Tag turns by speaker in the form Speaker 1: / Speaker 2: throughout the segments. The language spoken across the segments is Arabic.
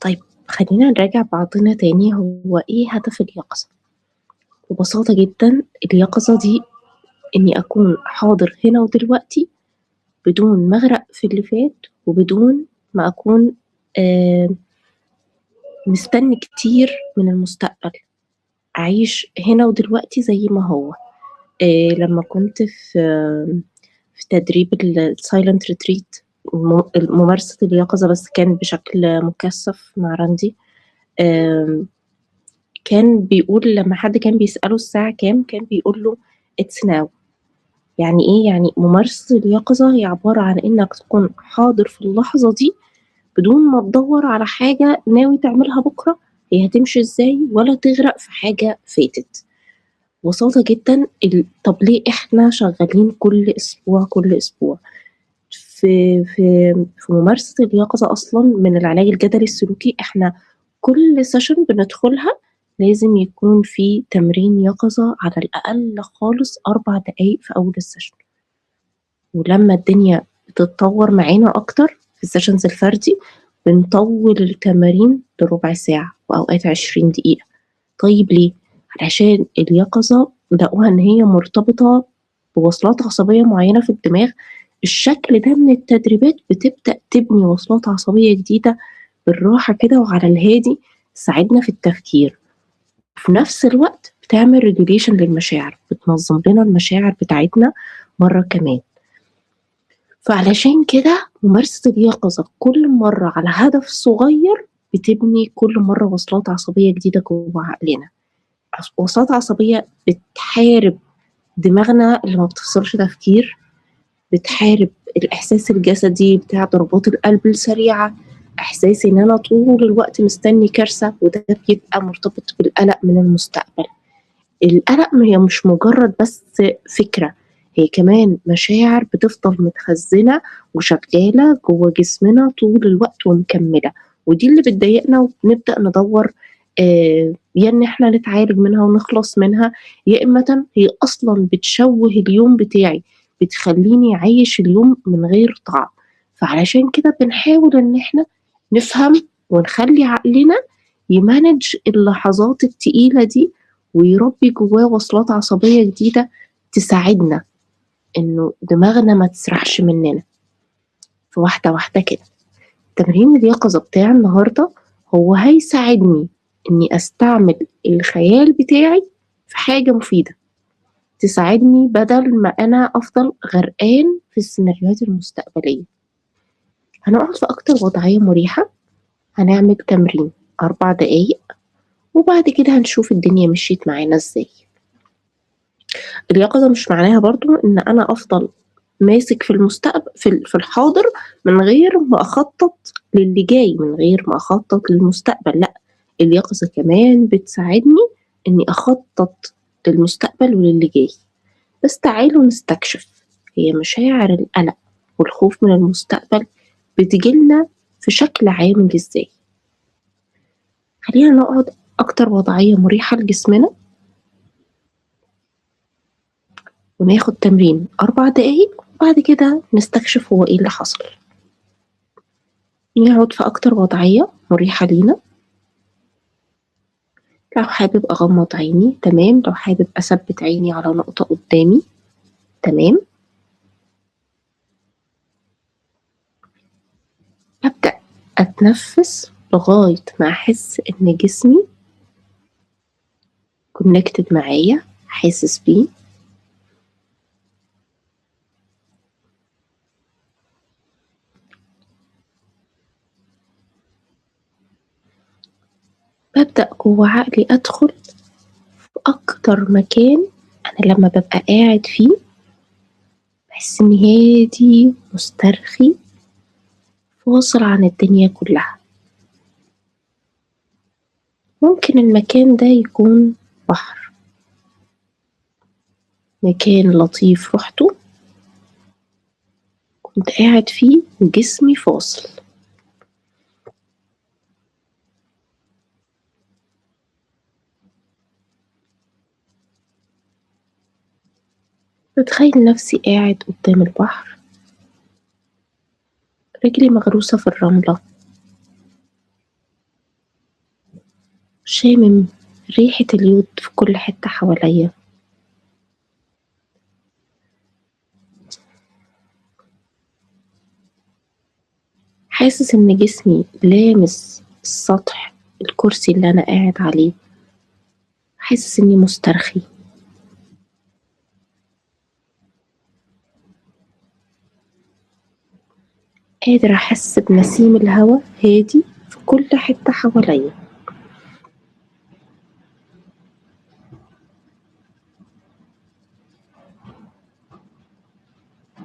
Speaker 1: طيب خلّينا نراجع بعضنا تاني، هو إيه هدف اليقظة؟ ببساطة جدًا اليقظة دي إني أكون حاضر هنا ودلوقتي بدون ما أغرق في اللي فات، وبدون ما أكون آآ مستني كتير من المستقبل، أعيش هنا ودلوقتي زي ما هو. لمّا كنت في تدريب الsilent retreat ممارسة اليقظة بس كان بشكل مكثّف مع راندي، آمم كان بيقول لمّا حد كان بيسأله الساعة كام، كان بيقول له it's now. يعني إيه؟ يعني ممارسة اليقظة هي عبارة عن إنك تكون حاضر في اللحظة دي بدون ما تدوّر على حاجة ناوي تعملها بكرة هي هتمشي إزاي، ولا تغرق في حاجة فاتت. ببساطة جدًا طب ليه إحنا شغالين كل أسبوع في ممارسة اليقظة أصلًا من العلاج الجدلي السلوكي، إحنا كل session بندخلها لازم يكون في تمرين يقظة على الأقل خالص 4 دقايق في أول الsession. ولمّا الدنيا بتتطور معانا أكتر في الsessions الفردي، بنطوّل التمارين لربع ساعة وأوقات 20 دقيقة. طيب ليه؟ علشان اليقظة لقوها إن هي مرتبطة بوصلات عصبية معيّنة في الدماغ، الشكل ده من التدريبات بتبدأ تبني وصلات عصبية جديدة بالراحة كده وعلى الهادي تساعدنا في التفكير. وفي نفس الوقت بتعمل regulation للمشاعر، بتنظّم لنا المشاعر بتاعتنا مرّة كمان. فعلشان كده ممارسة اليقظة كل مرّة على هدف صغير بتبني كل مرّة وصلات عصبية جديدة جوّه عقلنا. وساطة عصبية بتحارب دماغنا اللي ما بتفصلش تفكير، بتحارب الإحساس الجسدي بتاع ضربات القلب السريعة، إحساس إن أنا طول الوقت مستني كارثة، وده بيبقى مرتبط بالقلق من المستقبل. القلق هي مش مجرد بس فكرة، هي كمان مشاعر بتفضل متخزنة وشغالة جوه جسمنا طول الوقت ومكملة، ودي اللي بتضايقنا وبنبدأ ندوّر يا إن إحنا نتعالج منها ونخلص منها، يا إمّةً هي أصلًا بتشوّه اليوم بتاعي، بتخلّيني أعيّش اليوم من غير طعم. فعلشان كده بنحاول إن إحنا نفهم ونخلّي عقلنا يmanage اللحظات التقيلة دي ويربّي جوّاه وصلات عصبية جديدة تساعدنا إنه دماغنا ما تسرحش مننا. فواحدة واحدة كده. تمرين اليقظة بتاع النهارده هو هيساعدني إني أستعمل الخيال بتاعي في حاجة مفيدة، تساعدني بدل ما أنا أفضل غرقان في السيناريوهات المستقبلية. هنقعد في أكتر وضعية مريحة، هنعمل تمرين 4 دقايق، وبعد كده هنشوف الدنيا مشيت معانا إزاي. اليقظة مش معناها برضه إن أنا أفضل ماسك في في الحاضر من غير ما أخطط للي جاي، من غير ما أخطط للمستقبل، لأ، اليقظة كمان بتساعدني إني أخطط للمستقبل وللي جاي. بس تعالوا نستكشف هي مشاعر القلق والخوف من المستقبل بتيجي لنا في شكل عامل إزاي. خلينا نقعد أكتر وضعية مريحة لجسمنا، وناخد تمرين 4 دقايق، وبعد كده نستكشف هو إيه اللي حصل. نقعد في أكتر وضعية مريحة لينا، لو حابب أغمض عيني تمام، لو حابب أثبت عيني على نقطة قدامي تمام. أبدأ أتنفس لغاية ما أحس إن جسمي connected معايا، حاسس بيه. بابدأ جوّه عقلي أدخل في أكتر مكان أنا لمّا بابقى قاعد فيه باحس إني هادي مسترخي فاصل عن الدنيا كلّها. ممكن المكان ده يكون بحر، مكان لطيف رُحته كنت قاعد فيه وجسمي فاصل. باتخيل نفسي قاعد قدّام البحر، رجلي مغروسة في الرملة، شامم ريحة اليود في كل حتة حواليا، حاسس إن جسمي لامس السطح الكرسي اللي أنا قاعد عليه، حاسس إني مسترخي، قادر أحس بنسيم الهوا هادي في كل حتة حواليا.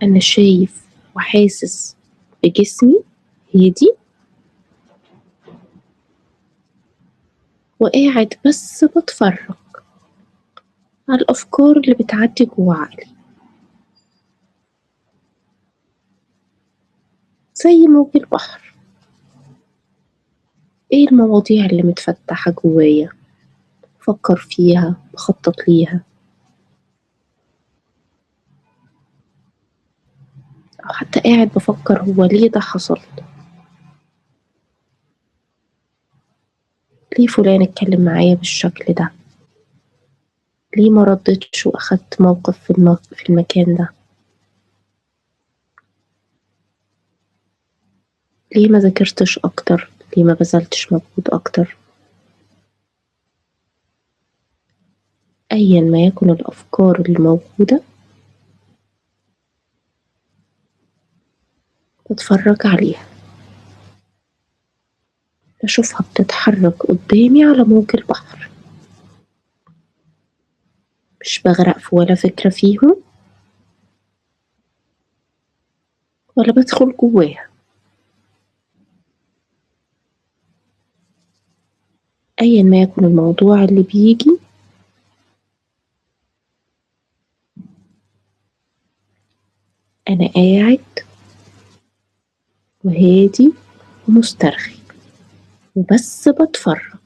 Speaker 1: أنا شايف وحاسس بجسمي هادي وقاعد بس بتفرج على الأفكار اللي بتعدي جوا عقلي زي موج البحر. إيه المواضيع اللي متفتحة جوايا، بفكر فيها، بخطط ليها، أو حتى قاعد بفكر هو ليه ده حصل، ليه فلان اتكلم معايا بالشكل ده، ليه ما ردتش وأخدت موقف في المكان ده، ليه ما ذاكرتش أكتر، ليه ما بذلتش مجهود أكتر. أيا ما يكن الأفكار اللي موجودة بتفرج عليها، بشوفها بتتحرك قدامي على موج البحر، مش بغرق في ولا فكرة فيهم ولا بدخل جواها. أيا ما يكن الموضوع اللي بيجي أنا قاعد وهادي ومسترخي وبس بتفرج.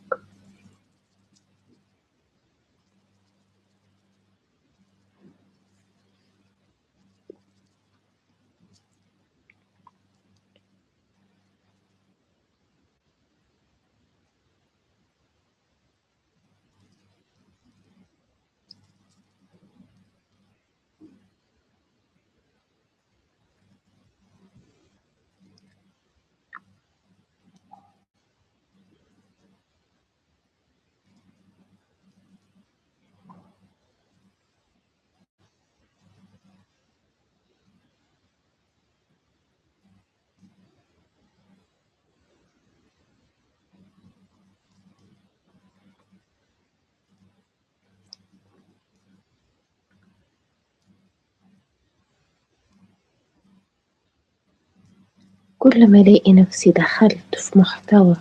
Speaker 1: كل ما ألاقي نفسي دخلت في محتوى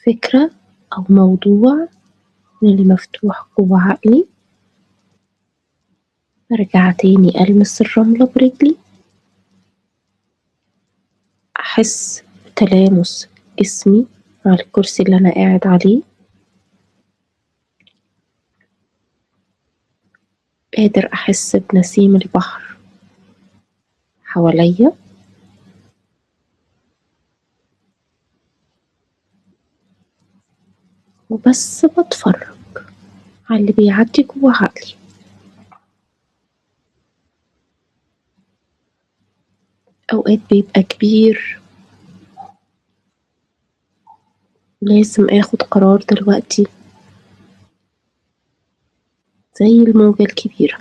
Speaker 1: فكرة أو موضوع من اللي مفتوح جوا عقلي، برجع تاني ألمس الرملة برجلي، أحس بتلامس جسمي مع الكرسي اللي أنا قاعد عليه، قادر أحس بنسيم البحر حواليا، وبس بتفرج على اللي بيعدي جوا عقلي. أوقات بيبقى كبير، لازم آخد قرار دلوقتي زي الموجة الكبيرة.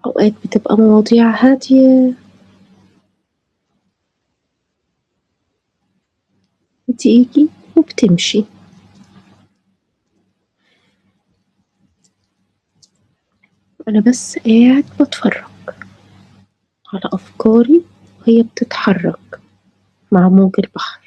Speaker 1: أوقات بتبقى مواضيع هادية بتيجي وبتمشي، أنا بس قاعد بتفرج على أفكاري وهي بتتحرك مع موج البحر.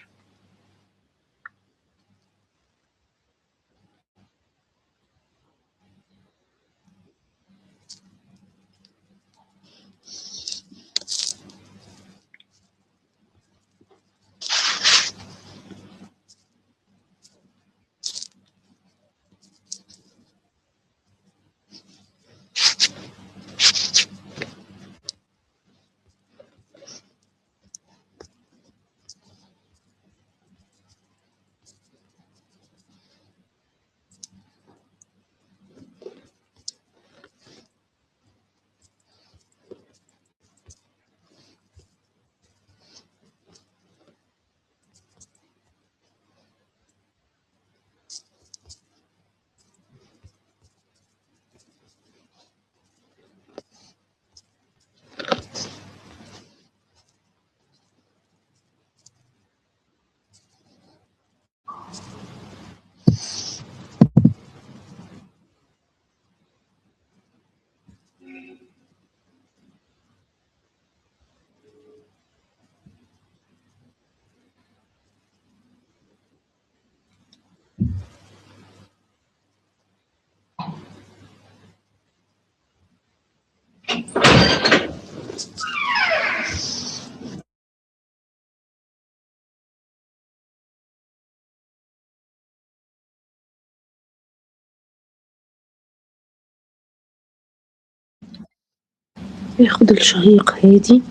Speaker 1: باخد الشهيق هادي،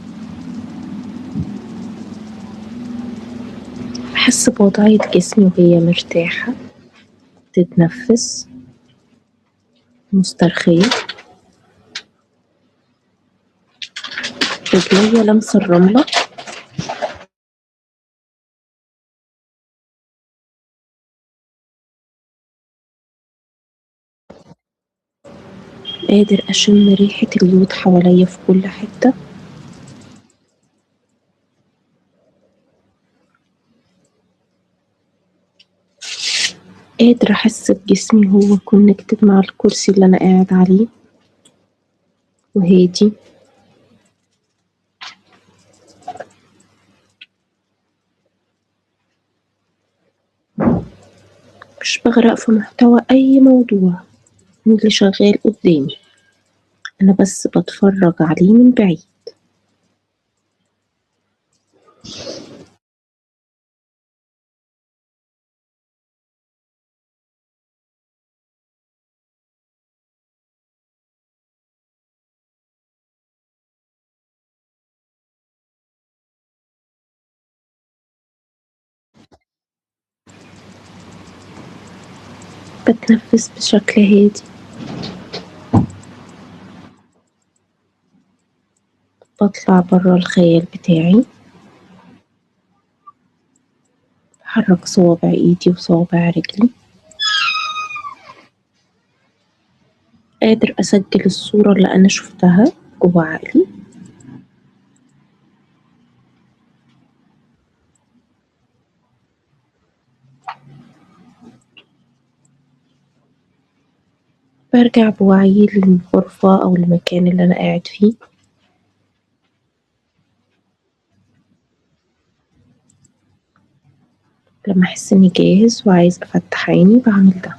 Speaker 1: باحس بوضعية جسمي وهي مرتاحة، تتنفس، مسترخية، رجليا لامسة الرملة، قادر أشم ريحة اليود حواليا في كل حتة، قادر أحس بجسمي هو connected مع الكرسي اللي أنا قاعد عليه وهادي. مش باغرق في محتوى أي موضوع من اللي شغال قدامي، أنا بس باتفرج عليه من بعيد. بتنفس بشكل هادي، بطلع برا الخيال بتاعي، بحرك صوابع ايدي وصوابع رجلي، قادر أسجل الصورة اللي أنا شفتها جوا عقلي. برجع بوعيي للغرفة أو المكان اللي أنا قاعد فيه، لما أحس إني جاهز وعايز أفتح عيني بعمل ده.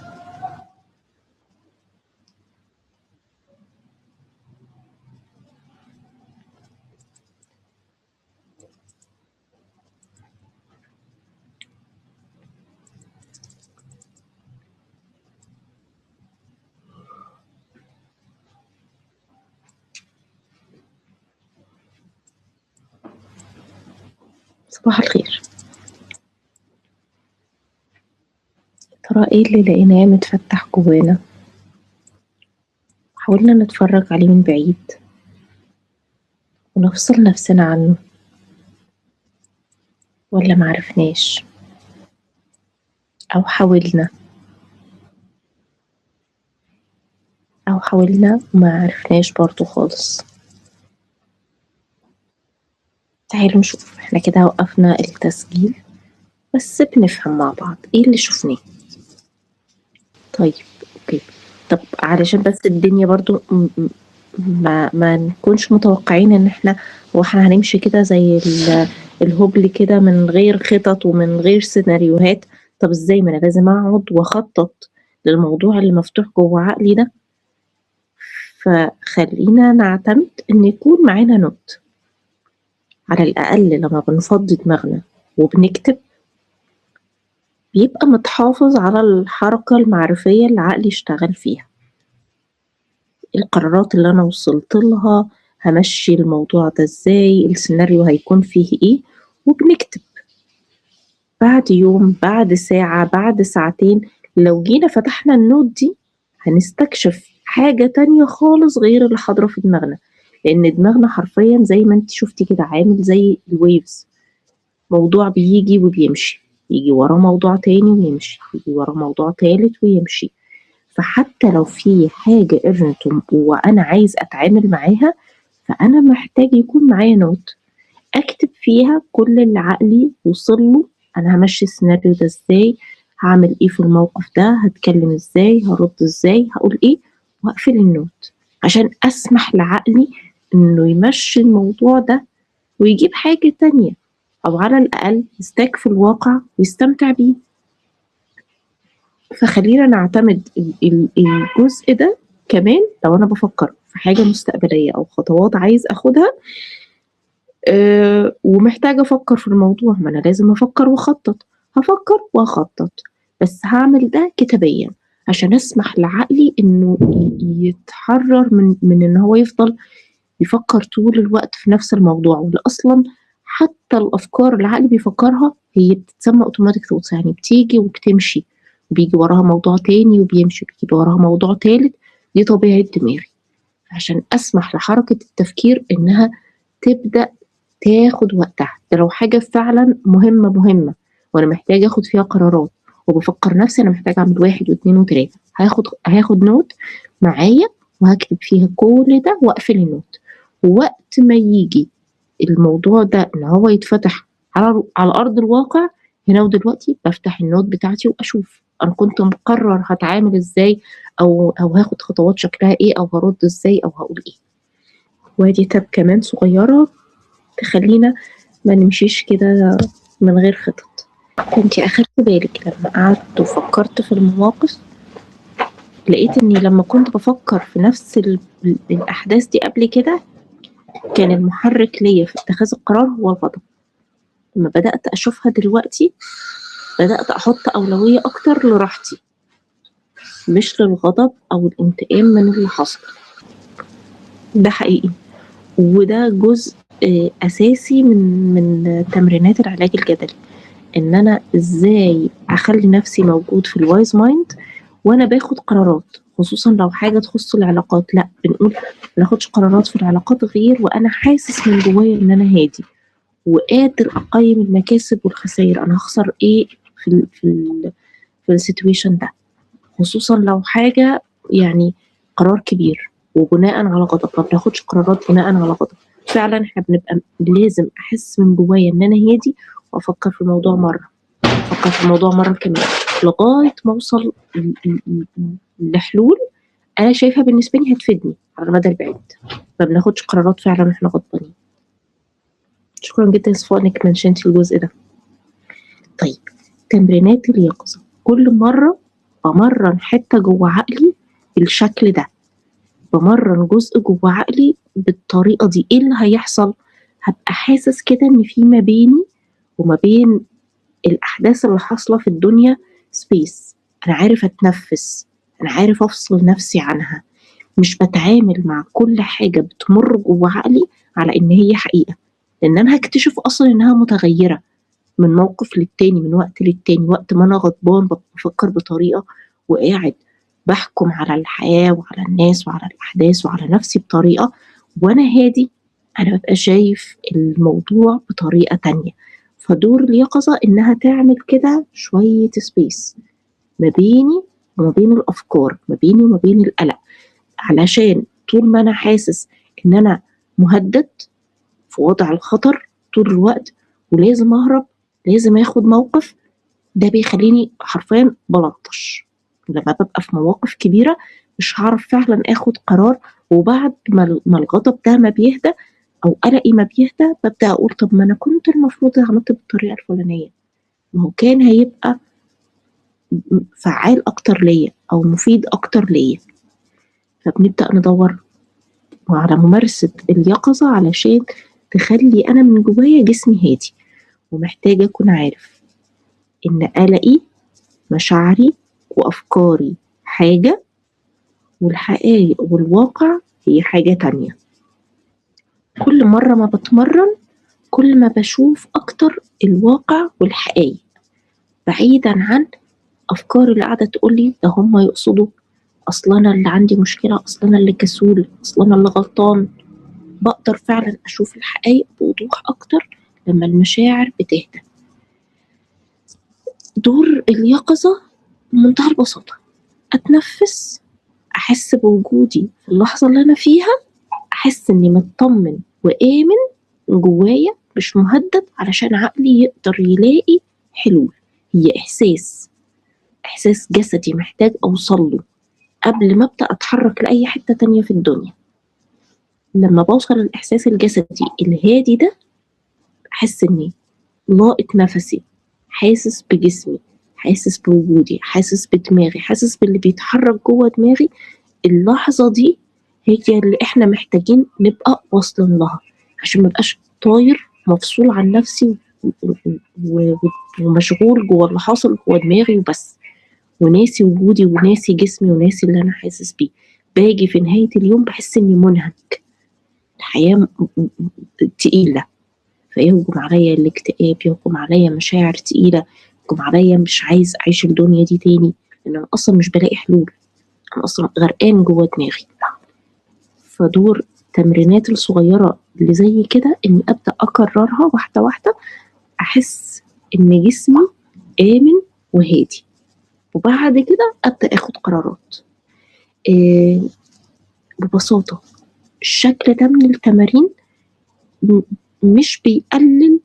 Speaker 1: صباح الخير. ترى ايه اللي لقيناه متفتح جوانا حاولنا نتفرج عليه من بعيد ونفصل نفسنا عنه، ولا معرفناش أو حاولنا ومعرفناش برضو خالص. تعالوا نشوف، احنا كده وقفنا التسجيل بس بنفهم مع بعض ايه اللي شفناه. طيب اوكي، طب علشان بس الدنيا برضو ما نكونش متوقعين ان احنا هنمشي كده زي الهبل كده من غير خطط ومن غير سيناريوهات. طب ازاي؟ ما انا لازم اقعد واخطط للموضوع اللي مفتوح جوه عقلي ده. فخلينا نعتمد ان يكون معانا نوت، على الاقل لما بنفضي دماغنا وبنكتب بيبقى متحافظ على الحركة المعرفية اللي عقلي اشتغل فيها، القرارات اللي أنا وصلت لها، همشي الموضوع ده ازاي، السيناريو هيكون فيه ايه، وبنكتب. بعد يوم، بعد ساعة، بعد ساعتين، لو جينا فتحنا النوت دي هنستكشف حاجة تانية خالص غير اللي حاضرة في دماغنا، لأن دماغنا حرفيا زي ما انت شفتي كده عامل زي الويفز، موضوع بيجي وبيمشي، يجي وراه موضوع تاني ويمشي، يجي وراه موضوع تالت ويمشي. فحتى لو في حاجة urgent وأنا عايز أتعامل معاها، فأنا محتاج يكون معايا نوت أكتب فيها كل اللي عقلي وصل له، أنا همشي السيناريو ده ازاي، هعمل ايه في الموقف ده، هتكلم ازاي، هرد ازاي، هقول ايه، وأقفل النوت عشان أسمح لعقلي إنه يمشي الموضوع ده ويجيب حاجة تانية، أو على الأقل يستكفي الواقع ويستمتع بيه. فخلينا نعتمد الجزء ده كمان لو أنا بفكر في حاجة مستقبلية أو خطوات عايز أخدها، ومحتاجة أفكر في الموضوع، ما أنا لازم أفكر وأخطط، هفكر وأخطط، بس هعمل ده كتابيا عشان أسمح لعقلي إنه يتحرر من إن هو يفضل يفكر طول الوقت في نفس الموضوع. واللي أصلا حتى الأفكار اللي العقل بيفكرها هي بتتسمى اوتوماتيك ثوتس، يعني بتيجي وبتمشي، وبيجي وراها موضوع تاني وبيمشي، بيجي وراها موضوع تالت. دي طبيعة دماغي. عشان أسمح لحركة التفكير إنها تبدأ تاخد وقتها، ده لو حاجة فعلا مهمة وأنا محتاجة أخد فيها قرارات، وبفكر نفسي أنا محتاجة أعمل 1 و2 و3، هاخد نوت معايا وهكتب فيها كل ده وأقفل النوت. ووقت ما يجي الموضوع ده إن هو يتفتح على أرض الواقع هنا ودلوقتي، بفتح النوت بتاعتي وأشوف أنا كنت مقرر هتعامل إزاي، أو هاخد خطوات شكلها إيه، أو هرد إزاي، أو هقول إيه. وادي تاب كمان صغيرة تخلينا ما نمشيش كده من غير خطط. انتي أخدت بالك لما قعدت وفكرت في المواقف، لقيت اني لما كنت بفكر في نفس الأحداث دي قبل كده، كان المحرك ليا في اتخاذ القرار هو الغضب. لما بدأت أشوفها دلوقتي بدأت أحط أولوية أكتر لراحتي، مش للغضب أو الانتقام من اللي حصل. ده حقيقي، وده جزء أساسي من تمرينات العلاج الجدلي، إن أنا إزاي أخلي نفسي موجود في الوايز مايند وأنا باخد قرارات، خصوصا لو حاجة تخص العلاقات. لا، بنقول ما ناخدش قرارات في العلاقات غير وأنا حاسس من جوايا إن أنا هادي وقادر أقيم المكاسب والخسائر، أنا هخسر إيه في السيتويشن ده، خصوصا لو حاجة يعني قرار كبير وبناء على غضب. ما بناخدش قرارات بناء على غضب، فعلا احنا بنبقى لازم احس من جوايا ان انا هادي وافكر في الموضوع مره، افكر في الموضوع مره كمان، لغايه ما اوصل لحلول انا شايفها بالنسبه لي هتفيدني على المدى البعيد. ما بناخدش قرارات فعلا واحنا غضبانين. شكرا جدا يا صفاء انك منشنتي الجزء ده. طيب، تمرينات اليقظه، كل مره بمرن حته جوه عقلي بالشكل ده، بمرن جزء جوه عقلي بالطريقه دي. ايه اللي هيحصل؟ هبقى حاسس كده ان في ما بيني وما بين الاحداث اللي حاصله في الدنيا سبيس، انا عارف اتنفس، انا عارف افصل نفسي عنها، مش بتعامل مع كل حاجه بتمر جوه عقلي على ان هي حقيقه، لان انا هكتشف اصلا انها متغيره من موقف للتاني، من وقت للتاني. وقت ما انا غضبان بفكر بطريقه، وقاعد بحكم على الحياه وعلى الناس وعلى الاحداث وعلى نفسي بطريقه، وانا هادي انا ببقى شايف الموضوع بطريقه تانية. فدور اليقظه انها تعمل كده شويه سبيس ما بيني وما بين الافكار، ما بيني وما بين القلق، علشان طول ما انا حاسس ان انا مهدد في وضع الخطر طول الوقت ولازم اهرب، لازم اخد موقف، ده بيخليني حرفيا بلطش. لما ببقى في مواقف كبيرة مش هعرف فعلا اخد قرار، وبعد ما الغضب ده ما بيهدى او قلقي ما بيهدى ببدأ اقول طب ما انا كنت المفروض عملت بالطريقة الفلانية، ما هو كان هيبقى فعال اكتر ليا او مفيد اكتر ليا. فبنبدأ ندور على ممارسة اليقظة علشان تخلي أنا من جوايا جسمي هادي. ومحتاجة أكون عارف إن قلقي، مشاعري وأفكاري حاجة، والحقائق والواقع هي حاجة تانية. كل مرة ما بتمرن كل ما بشوف أكتر الواقع والحقائق، بعيدا عن أفكار اللي قاعدة تقولي ده هم يقصدوا، أصلا أنا اللي عندي مشكلة، أصلا أنا اللي كسول، أصلا أنا اللي غلطان. بقدر فعلا أشوف الحقائق بوضوح أكتر لما المشاعر بتهدى. دور اليقظة بمنتهى البساطة، أتنفس، أحس بوجودي في اللحظة اللي أنا فيها، أحس إني مطمن وآمن جوايا مش مهدد، علشان عقلي يقدر يلاقي حلول. هي إحساس جسدي محتاج أوصل له قبل ما أبدأ أتحرك لأي حتة تانية في الدنيا. لما بوصل للإحساس الجسدي الهادي ده أحس إني لاقط نفسي، حاسس بجسمي، حاسس بوجودي، حاسس بدماغي، حاسس باللي بيتحرك جوه دماغي. اللحظة دي هي اللي إحنا محتاجين نبقى واصلين لها، عشان ما ابقاش طاير مفصول عن نفسي و ومشغول جوّه اللي حاصل جوّه دماغي وبس، وناسي وجودي وناسي جسمي وناسي اللي أنا حاسس بيه. باجي في نهاية اليوم باحس إني مُنهك، الحياة تقيلة، فيهجم عليّا الاكتئاب، يهجم عليّا مشاعر تقيلة، يهجم عليّا مش عايز أعيش الدنيا دي تاني، لإن أنا أصلًا مش بالاقي حلول، أنا أصلًا غرقان جوّه دماغي. فدور التمرينات الصغيرة اللي زي كده إني أبدأ أكررها واحدة واحدة، أحس إن جسمي آمن وهادي، وبعد كده أبدأ آخد قرارات. ببساطة الشكل ده من التمارين مش بيقلل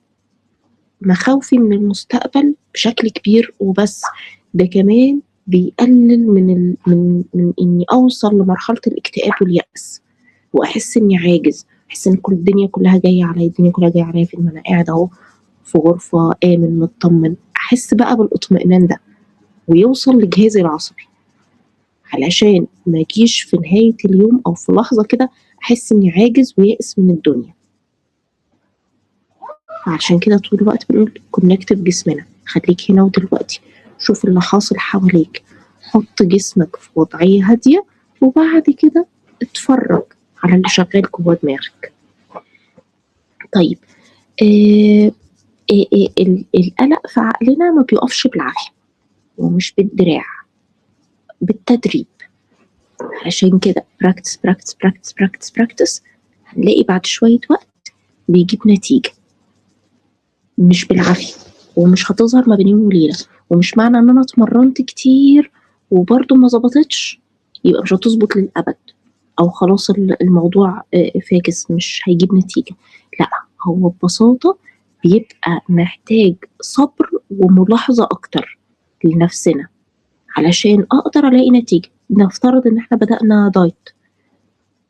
Speaker 1: مخاوفي من المستقبل بشكل كبير وبس، ده كمان بيقلل من إني أوصل لمرحلة الاكتئاب واليأس، وأحس إني عاجز، أحس إن الدنيا كلها جاية عليّا، الدنيا كلها جاية عليّا فين ما أنا قاعد أهو في غرفة آمن متطمن، أحس بقى بالاطمئنان ده ويوصل لجهازي العصبي، علشان ما أجيش في نهاية اليوم أو في لحظة كده أحس إني عاجز ويائس من الدنيا. فعشان كده طول الوقت بنقول connect بجسمنا، خليك هنا ودلوقتي، شوف اللي حاصل حواليك، حط جسمك في وضعية هادية، وبعد كده اتفرج على اللي شغال جوه دماغك. طيب القلق في عقلنا ما بيقفش بالعافية ومش بالدراع، بالتدريب. علشان كده practice practice practice practice practice هنلاقي بعد شوية وقت بيجيب نتيجة، مش بالعافية، ومش هتظهر ما بين يوم وليلة، ومش معنى إن أنا اتمرنت كتير وبرضه ما ضبطتش يبقى مش هتظبط للأبد، أو خلاص الموضوع فاكس مش هيجيب نتيجة. لأ، هو ببساطة بيبقى محتاج صبر وملاحظة أكتر لنفسنا علشان أقدر ألاقي نتيجة. نفترض إن إحنا بدأنا دايت،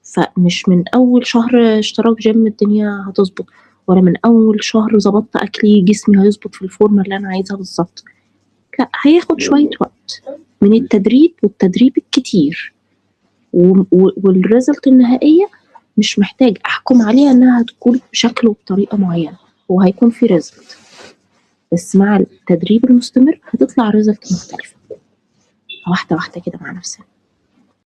Speaker 1: فمش من أول شهر اشتراك جيم الدنيا هتظبط، ولا من أول شهر ضبطت أكلي جسمي هيظبط في الفورمة اللي أنا عايزها بالضبط. لأ، هياخد شوية وقت من التدريب والتدريب الكتير، والresult النهائية مش محتاج أحكم عليها إنها هتكون بشكل وبطريقة معينة، هو هيكون في result، بس مع التدريب المستمر هتطلع result مختلفة، واحدة واحدة كده مع نفسنا.